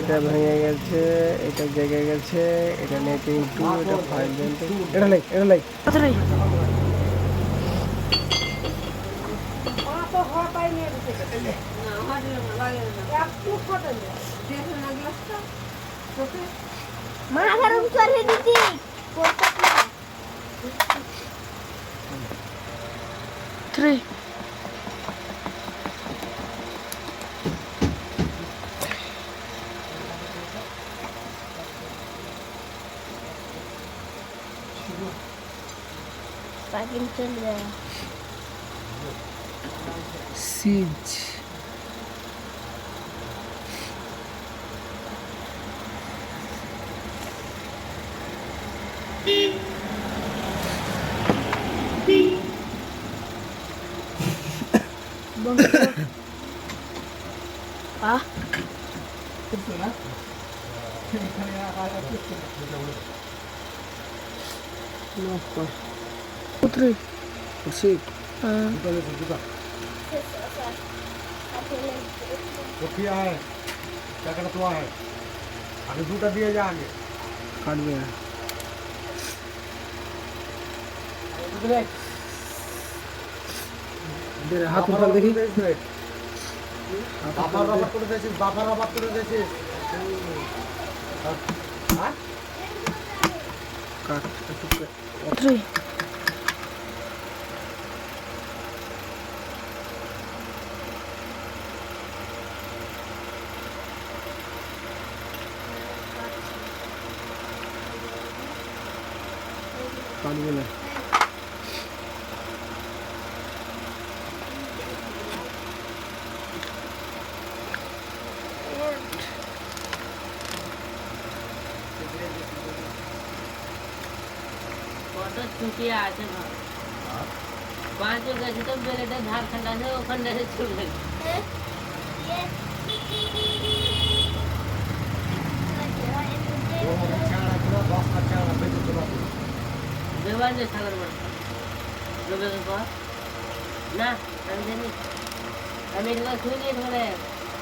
এটা ভেঙে গেছে, এটা জেগে গেছে, এটা নেটিং 2, এটা 5 এটা লাই Three. Fucking children. Siege. Ah? Putri. Bersih. कोठिया है क्या करता है आगे दूटा दिए जाएंगे काट दिया इधर हाथ ऊपर देखी बाफा रबर করে দিয়েছিস বাফা রবার করে দিয়েছিস হ্যাঁ काट Three. काट दिया কত ছুটি আছে পাঁচ গেছে তো বেলেটে ঝাড়খণ্ড আছে ওখানে চলে वो अच्छा पूरा बॉक्स अच्छा बेच दो দেওয়ার যে সাগর মারটা লোকে কর না আমি জানি আমি এগুলো শুনি ধরে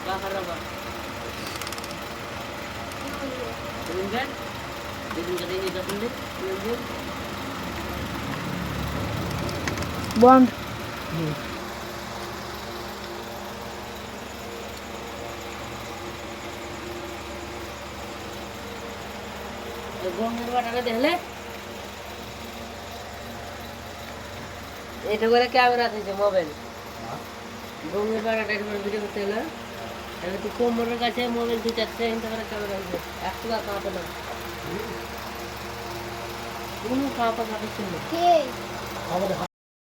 বাফার রবার শুনবেন দিদিন কথা এই কথা শুনবেন Bond. গঙ্গের বাটাটা দেখলে এটা করে ক্যামেরা দিয়েছে মোবাইল গঙ্গের বাটাটা একবার ভিডিও করতে হলো তাহলে তুই কোমরের কাছে মোবাইল 2-4 ইঞ্চি করে ক্যামেরা দিয়েছে একটু কাঁপে না কোনো কাঁপা কাঁপে ছিল